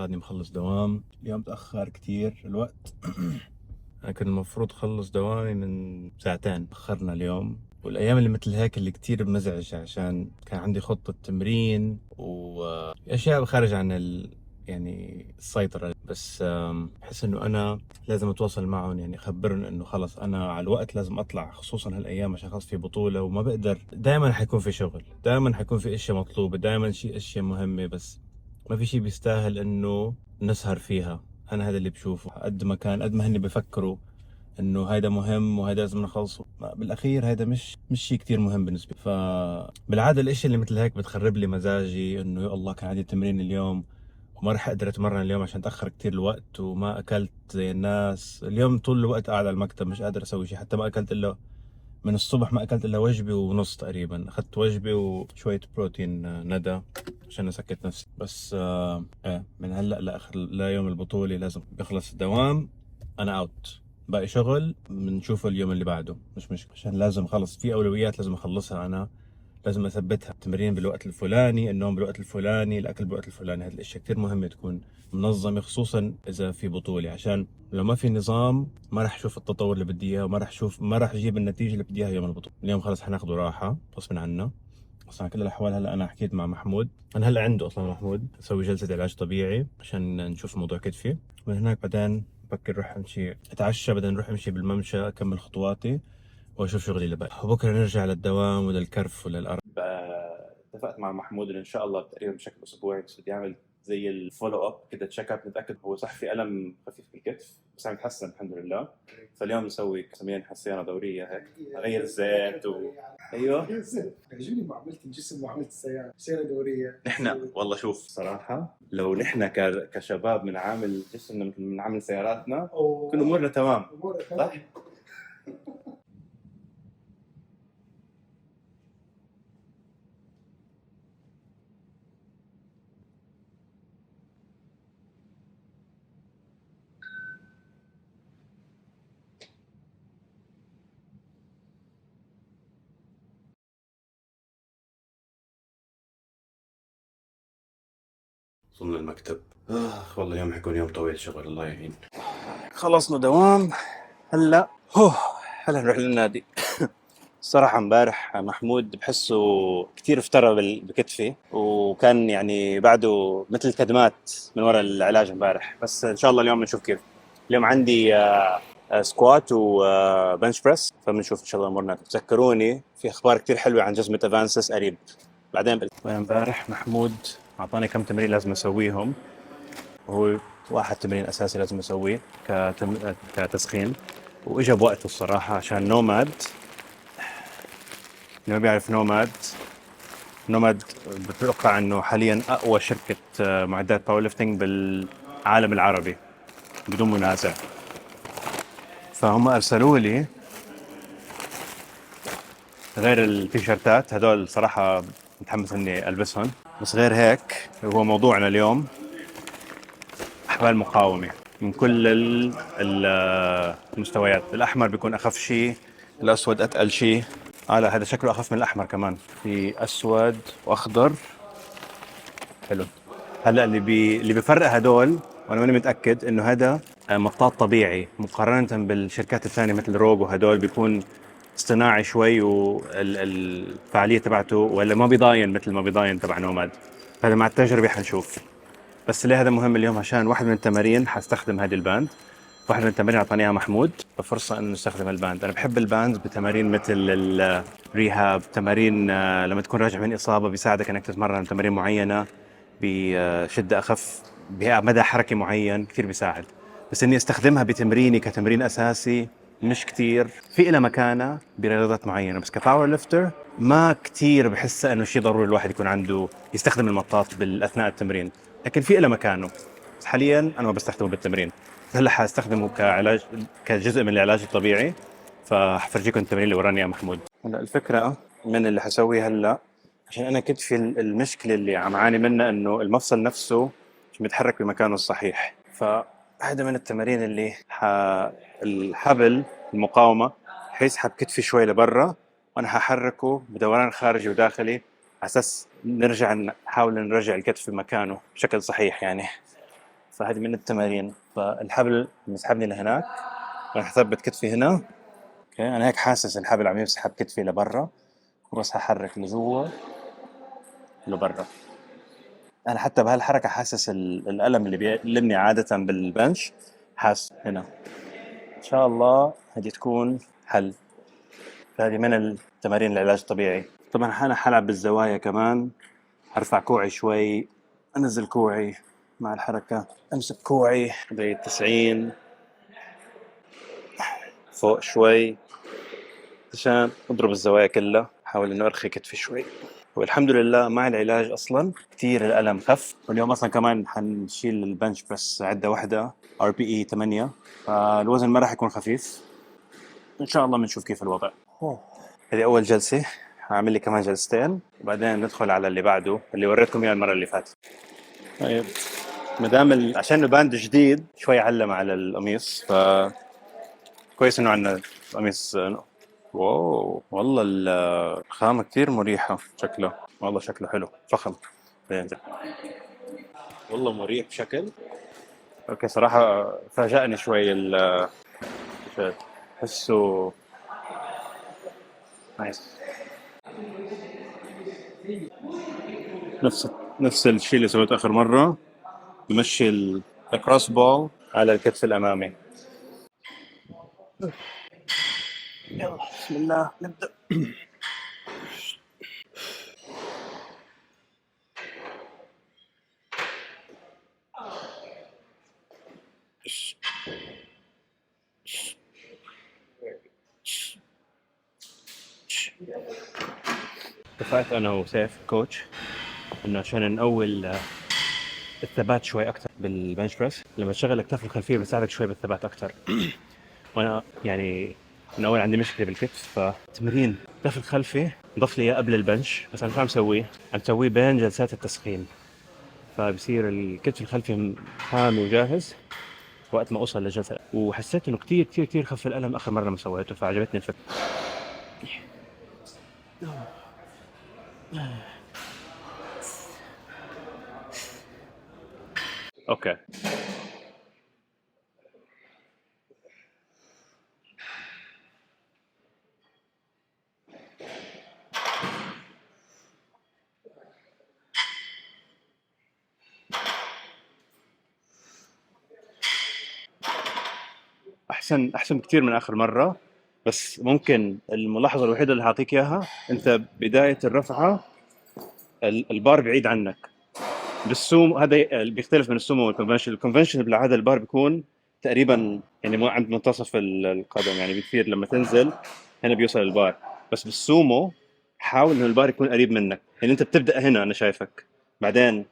بعدني مخلص دوام. اليوم تأخر كتير الوقت. أنا كنت المفروض أخلص دوامي من ساعتين، أخرنا اليوم. والأيام اللي مثل هيك اللي كتير مزعج، عشان كان عندي خطة تمرين وأشياء خارج عن يعني السيطرة. بس بحس إنه أنا لازم أتواصل معهم، يعني أخبرهم إنه خلص أنا على الوقت لازم أطلع، خصوصا هالأيام عشان خلص في بطولة وما بقدر. دائما حيكون في شغل، دائما حيكون في أشياء مطلوبة، دائما أشياء مهمة، بس ما في شيء بيستاهل إنه نسهر فيها. انا هذا اللي بشوفه. قد ما كان، قد ما هني بفكروا انه هيدا مهم وهيدا لازم نخلصه، بالاخير هيدا مش شيء كتير مهم بالنسبه لي. فبالعاده الاشي اللي مثل هيك بتخرب لي مزاجي، انه يا الله كان عندي تمرين اليوم وما رح اقدر اتمرن اليوم عشان تاخر كتير الوقت، وما اكلت زي الناس اليوم. طول الوقت قاعد على المكتب مش قادر اسوي شيء، حتى ما اكلت الا من الصبح، ما اكلت الا وجبه ونص تقريبا. اخذت وجبه وشويه بروتين ندى عشان اسكت نفسي. بس من هلا لاخر لا يوم البطوله لازم يخلص الدوام، انا اوت. باقي شغل بنشوفه اليوم اللي بعده، مش مشكله، عشان لازم خلص في اولويات لازم اخلصها. انا لازم اثبتها، التمرين بالوقت الفلاني، النوم بالوقت الفلاني، الاكل بالوقت الفلاني. هذه الاشياء كثير مهمه تكون منظمه، خصوصا اذا في بطوله، عشان لو ما في نظام ما راح اشوف التطور اللي بدي اياه، وما راح اشوف، ما راح اجيب النتيجه اللي بدي اياها يوم البطوله. اليوم خلص حناخذه راحه غصب عنا. اصلا على كل الاحوال هلا انا حكيت مع محمود، انا هلا عنده اصلا محمود، اسوي جلسه علاج طبيعي عشان نشوف موضوع كتفي. من هناك بعدين بفكر اروح امشي اتعشى، بعدين اروح امشي بالممشى اكمل خطواتي واشوف شغلي اللي باقي، وبكره نرجع للدوام وللكرف وللأرض. اتفقت مع محمود انه ان شاء الله تقريبا بشكل اسبوعي بس بدي اعمل زي الفولو اب كده، تشيك اب، نتاكد. هو صح في الم خفيف بالكتف بس عم يتحسن الحمد لله. فاليوم نسوي سمين صيانه دوريه هيك، اغير الزيت ايوه. عجبني معاملة الجسم ومعاملة السيارة، سيارة دورية. نحن والله شوف صراحه، لو نحن كشباب بنعامل جسمنا مثل ما بنعامل سياراتنا كل امورنا تمام. صح. وصلنا المكتب. والله اليوم حيكون يوم طويل شغل، الله يعين. خلصنا دوام هلا. هلا نروح للنادي. الصراحة امبارح محمود بحسه كتير افترى بكتفي، وكان يعني بعده مثل كدمات من وراء العلاج امبارح. بس ان شاء الله اليوم بنشوف كيف. اليوم عندي سكوات وبنش بريس، فبنشوف ان شاء الله امورنا. تذكروني في اخبار كتير حلوة عن جزمة افانسس قريب بعدين. امبارح محمود اعطاني كم تمرين لازم اسويهم، وهو واحد تمرين اساسي لازم اسويه كتسخين، واجا بوقته الصراحة عشان نوماد. اللي ما بيعرف نوماد بتوقع انه حاليا اقوى شركة معدات باور ليفتنج بالعالم العربي بدون منازع. فهم ارسلوا لي غير التيشيرتات هذول، صراحة متحمس اني البسهم. بس غير هيك هو موضوعنا اليوم احمال مقاومة من كل المستويات. الاحمر بيكون اخف شيء، الاسود اتقل شيء. لا هذا شكله اخف من الاحمر كمان، في اسود واخضر. حلو. هلا اللي بيفرق هدول، وانا ماني متاكد انه هذا مطاط طبيعي مقارنه بالشركات الثانيه مثل روج، وهدول بيكون اصطناعي شوي، والفعاليه تبعته ولا ما بيضاين مثل ما بيضاين تبع نوماد. هذا مع التجربه حنشوف. بس ليه هذا مهم اليوم؟ عشان واحد من التمارين حستخدم هذه الباند. واحد من التمارين اعطاني اياها محمود، ففرصه انه نستخدم الباند. انا بحب الباند بتمارين مثل الريهاب، تمارين لما تكون راجع من اصابه بيساعدك انك تتمرن تمارين معينه بشده اخف بمدى حركي معين، كثير بيساعد. بس اني استخدمها بتمريني كتمرين اساسي مش كتير. في إلها مكانة برياضات معينة، بس كباور ليفتر ما كتير بحس انه شيء ضروري الواحد يكون عنده يستخدم المطاط باثناء التمرين. لكن في إلها مكانه. بس حاليا انا ما بستخدمه بالتمرين. هلا حاستخدمه كعلاج، كجزء من العلاج الطبيعي. فحفرجيكم التمرين اللي وراني يا محمود. هلا الفكرة من اللي حسويه هلا، عشان انا كتفي المشكلة اللي عم عاني منها انه المفصل نفسه مش متحرك بمكانه الصحيح. فهذا من التمارين اللي الحبل المقاومة حيسحب كتفي شوي لبرا، وانا ححركه بدوران خارجي وداخلي على اساس نرجع نحاول نرجع الكتف في مكانه بشكل صحيح يعني. فهذه من التمارين. فالحبل مسحبني لهناك، راح اثبت كتفي هنا. اوكي انا هيك حاسس الحبل عم يسحب كتفي لبرا، وبس هحرك لجوا لبرا. انا حتى بهالحركه حاسس الالم اللي بيألمني عاده بالبنش، حاسس هنا. ان شاء الله هذه تكون حل. فهذه من التمارين العلاج الطبيعي. طبعا انا حلعب بالزوايا كمان، ارفع كوعي شوي، انزل كوعي مع الحركه، امسك كوعي زي 90 فوق شوي عشان اضرب الزوايا كلها. احاول انه ارخي كتفي شوي. والحمد لله مع العلاج اصلا كثير الالم خف. واليوم اصلا كمان حنشيل البنش بس عده واحده RPE 8، فالوزن ما راح يكون خفيف. ان شاء الله بنشوف كيف الوضع. هذه اول جلسه، هعمل لي كمان جلستين وبعدين ندخل على اللي بعده اللي وريتكم اياه المره اللي فاتت. طيب مدام عشان الباند جديد شوي علم على القميص، ف كويس انه عندنا قميص. واو والله الخامة كتير مريحة، شكله والله شكله حلو فخم. بينزل والله مريح بشكل. اوكي صراحة فاجأني شوي التيشيرت، حسه نايس. نفس نفس الشيء اللي سويته آخر مرة، بمشي الكروس بول على الكتف الأمامي. يلا بسم الله نبدأ. اتفقت أنا وسيف كوتش إنه عشان نقوي الثبات شوي أكثر بالبنش بريس، لما تشغل الأكتاف الخلفية بتساعدك شوي بالثبات أكثر. وأنا يعني من أول عندي مشكلة بالكتف، فتمرين الكتف الخلفي ضف لي إياه قبل البنش، بس أنا شو عم سويه؟ عم سويه بين جلسات التسخين، فبصير الكتف الخلفي حامي وجاهز وقت ما أوصل للجلسة. وحسيت إنه كتير كتير كتير خف الألم آخر مرة لما سويته، فعجبتني الفكرة. أوكي أحسن كتير من آخر مرة. بس ممكن الملاحظة الوحيدة اللي هعطيك إياها، أنت بداية الرفعة البار بعيد عنك. بالسوم هذا بيختلف من السومو والكونفنشن. الكونفنشن بالعاده البار بيكون تقريبا يعني مو عند منتصف القدم، يعني بتصير لما تنزل هنا بيوصل البار. بس بالسومو حاول انه البار يكون قريب منك، يعني انت بتبدا هنا انا شايفك، بعدين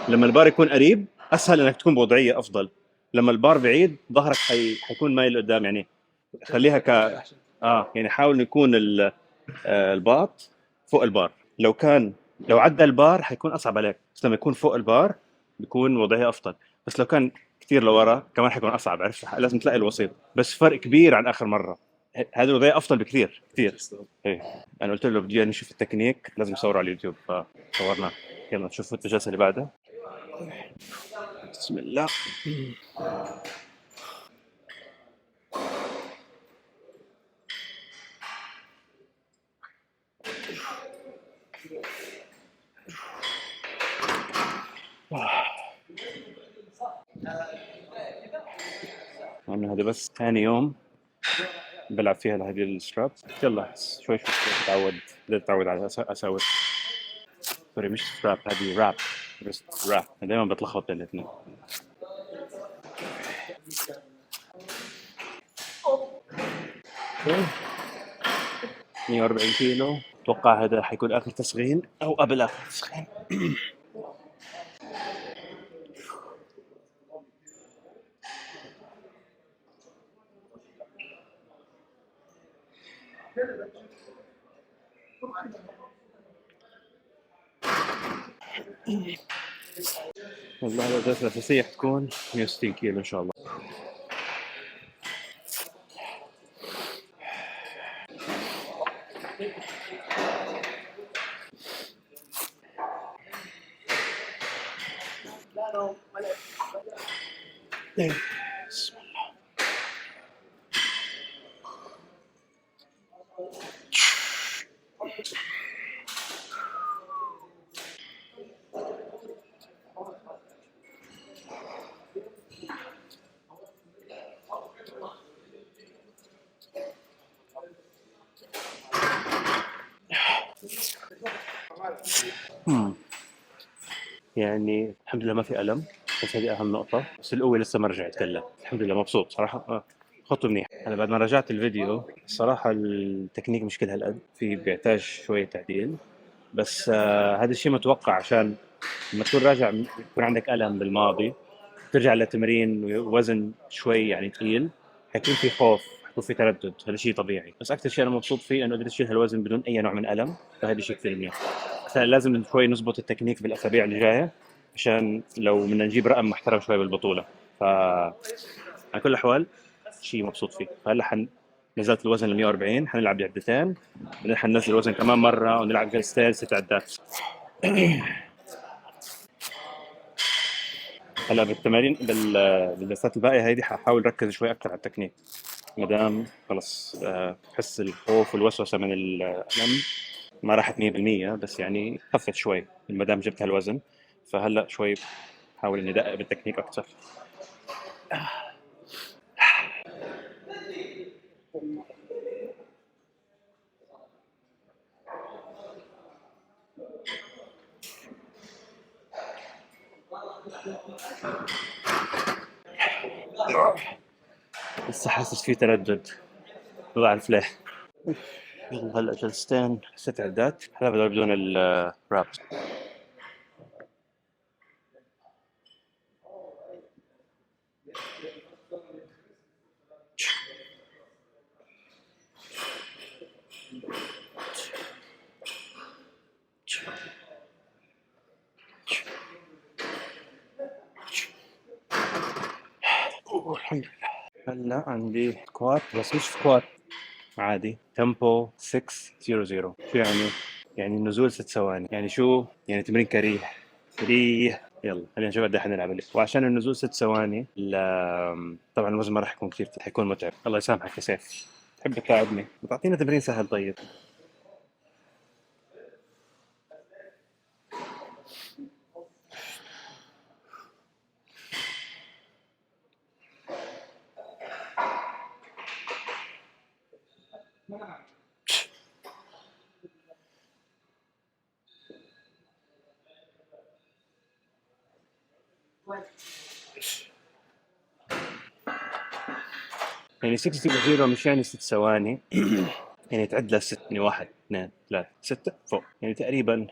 لما البار يكون قريب اسهل انك تكون بوضعيه افضل. لما البار بعيد ظهرك حيكون مايل قدام، يعني خليها يعني حاول إنه يكون الباط فوق البار. لو عدى البار حيكون اصعب عليك، بس لما يكون فوق البار بيكون وضعيه افضل. بس لو كان كثير لورا كمان حيكون اصعب، عرفت؟ لازم تلاقي الوسيط، بس فرق كبير عن اخر مره. هذه الوضعيه افضل بكثير كثير. ايه انا قلت له بدي نشوف التكنيك، لازم نصوره على اليوتيوب فصورناه. يلا نشوف الجلسه اللي بعدها. بسم الله. هذا بس ثاني يوم بلعب فيها هذه الستراب. يلا شوي شوي تتعود على اسوي. سوري مش ستراب، هذه راب. بس راب دائما بتلخبط بين الاثنين. 140 كيلو، اتوقع هذا حيكون اخر تسخين او قبل اخر تسخين. والله الجلسة الأساسية حتكون 160 كيلو إن شاء الله. بسم الله. يعني الحمد لله ما في ألم، بس هذه أهم نقطة. بس القوة لسه ما رجعت كلها، الحمد لله مبسوط صراحة. خطوة منيح. أنا بعد ما رجعت الفيديو الصراحة التكنيك مش كل هالقد، في بيحتاج شوية تعديل، بس هذا الشيء متوقع عشان لما تكون راجع يكون عندك ألم بالماضي ترجع لتمرين وزن شوي يعني ثقيل، حيكون في خوف، حيكون في تردد، هذا شيء طبيعي. بس أكثر شيء أنا مبسوط فيه إنه قدرت أشيل هالوزن بدون أي نوع من ألم، فهذا شيء كثير منيح. بس لازم شوي نظبط التكنيك بالأسابيع اللي جاية عشان لو بدنا نجيب رقم محترم شوي بالبطولة. على كل الأحوال شيء مبسوط فيه. فهلا نزلت الوزن ل 140، حنلعب عدتين، بعدين حننزل الوزن كمان مرة ونلعب جلستين 6 عدات. هلا بالتمارين بالجلسات الباقية هيدي ححاول ركز شوي أكثر على التكنيك، مادام خلص بحس الخوف والوسوسة من الألم ما راحت 100%، بس يعني خفت شوي مادام جبت هالوزن. فهلا شوي بحاول إني أدقق بالتكنيك أكثر. لسه حاسس في تردد، ما بعرف ليه. يلا هلا جلستين 6 عدات، هلا بدون الراب. الحمد لله. هلا عندي سكوات، بس مش سكوات عادي، تمبو 600. شو يعني؟ يعني النزول 6 ثواني. يعني شو؟ يعني تمرين كريه كريه. يلا خلينا نشوف قد ايه حنلعب اللي. وعشان النزول 6 ثواني طبعا الوزن ما راح يكون كثير، حيكون متعب. الله يسامحك يا سيف، تحب تساعدني بتعطينا تمرين سهل طيب. يعني 600 مش يعني 6 ثواني يعني تعد ل 6 يعني 1 2 3 6 فوق، يعني تقريبا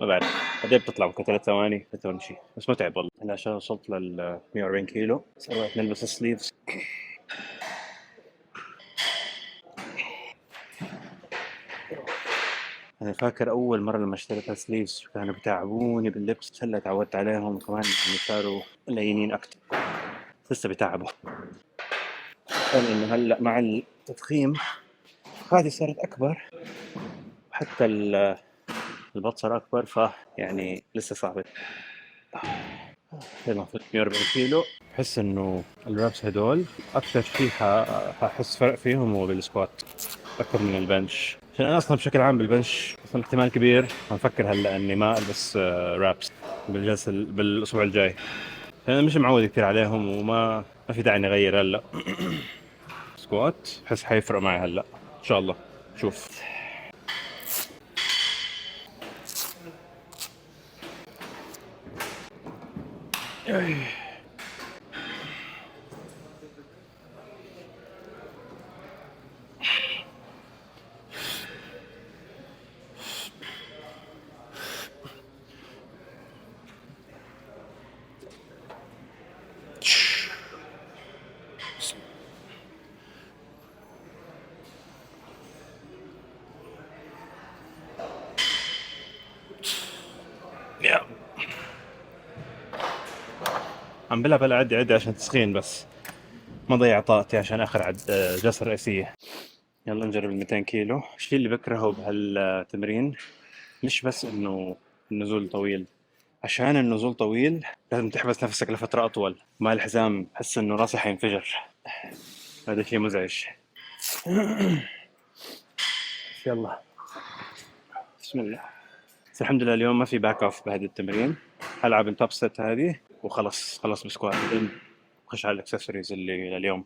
ما بعرف قد ايه بتطلع ممكن 3 ثواني 3 ثواني شيء، بس متعب والله. هلا عشان وصلت لل 140 كيلو صرت نلبس السليفز. أنا فاكر أول مرة لما اشتريت السليفز كانوا بتعبوني باللبس، بس هلا تعودت عليهم وكمان يعني صاروا لينين أكتر. لسه بتعبوا، إنه هلا مع التضخيم هذه صارت أكبر، وحتى البط صار أكبر، فيعني لسه صعبة. لما فت 140 كيلو بحس إنه الرابس هدول أكثر شيء ححس فرق فيهم هو بالسكوات أكثر من البنش، عشان أنا أصلا بشكل عام بالبنش أصلا احتمال كبير هنفكر هلا إني ما ألبس رابس بالجلسة بالأسبوع الجاي. أنا مش معود كثير عليهم ما في داعي نغير هلا. سكوات بحس حيفرق معي هلا إن شاء الله. شوف عم بلعب هلا عدي عشان تسخين، بس ما ضيع طاقتي عشان اخر جلسة رئيسية. يلا نجرب ال 200 كيلو. الشيء اللي بكرهه بهالتمرين مش بس انه النزول طويل، عشان النزول طويل لازم تحبس نفسك لفترة أطول. مع الحزام أحس إنه راسي حينفجر، هذا شيء مزعج. يلا بسم الله. بس الحمد لله اليوم ما في باك أوف بهذا التمرين، هلعب التوب ست هذه وخلص بسكوات، بعدين خش على الأكسسوارز اللي لليوم.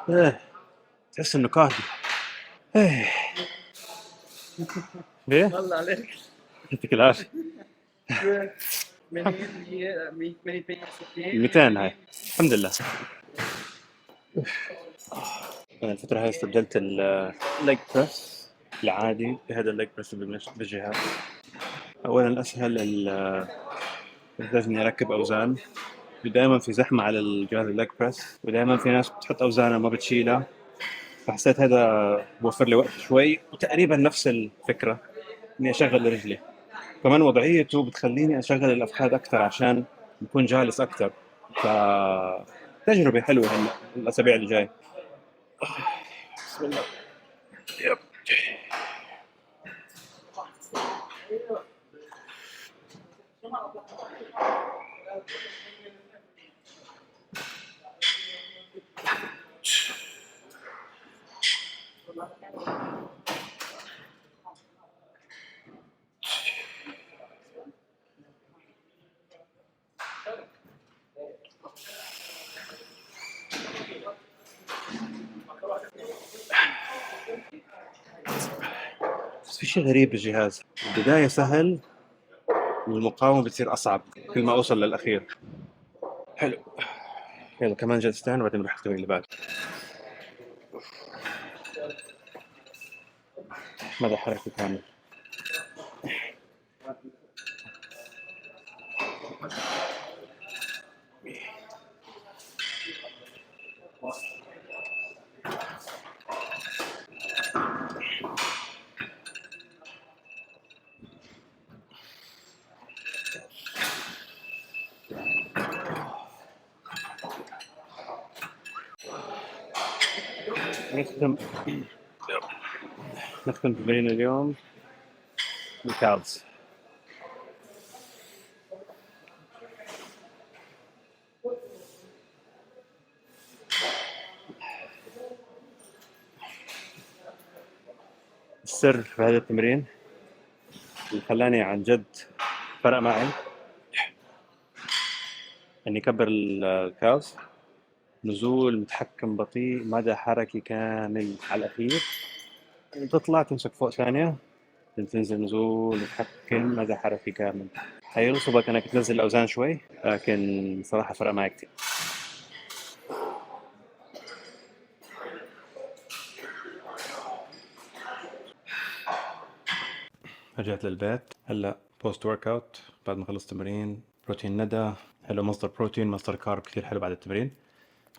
إيه تحس إنه كاهدي. إيه ليه؟ الله عليك. يعطيك العافية. many pages 200 هاي الحمد لله. أنا الفترة هاي استبدلت الليج بريس العادي بهذا الليج بريس بالجهاز. أولا أسهل لازم أركب أوزان، ودائما في زحمة على الجهاز الليج بريس، ودائما في ناس بتحط أوزانها ما بتشيلها، فحسيت هذا بوفر لي وقت شوي، وتقريبا نفس الفكرة إني أشغل رجلي. كمان وضعيته بتخليني أشغل الأفخاذ أكثر عشان بكون جالس أكثر، فتجربة حلوة هلا الأسابيع اللي جاي. بسم الله. يب. بس في شيء غريب بالجهاز، البداية سهل والمقاومة بتصير أصعب كل ما أوصل للأخير. حلو، يلا كمان جلستين وبعدين بروح التمرين اللي بعده. مدى حركي كامل. نختم تمرين اليوم بالكالز. السر في هذا التمرين اللي خلاني عن جد فرق معي اني اكبر الكالز، نزول متحكم بطيء، مدى حركي كامل على الاخير، تطلع تمسك فوق ثانية، تنزل نزول متحكم مدى حركي كامل. حيغصبك انك تنزل الاوزان شوي، لكن صراحة فرق معي كتير. رجعت للبيت هلا بوست ورك اوت بعد ما خلصت تمرين. بروتين ندى حلو، مصدر بروتين مصدر كارب كثير حلو بعد التمرين.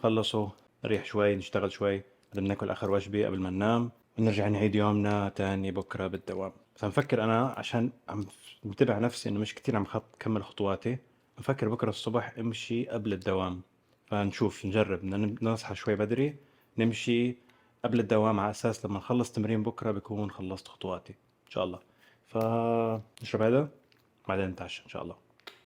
خلصوا نريح شوي، نشتغل شوي، بعدين ناكل اخر وجبه قبل ما ننام، ونرجع نعيد يومنا تاني بكره بالدوام. بس مفكر انا عشان عم متبع نفسي انه مش كثير عم كمل خطواتي، مفكر بكره الصبح امشي قبل الدوام. فنشوف نجرب نصحى شوي بدري، نمشي قبل الدوام على اساس لما نخلص تمرين بكره بكون خلصت خطواتي ان شاء الله. فنشرب هذا بعدين نتعشى ان شاء الله.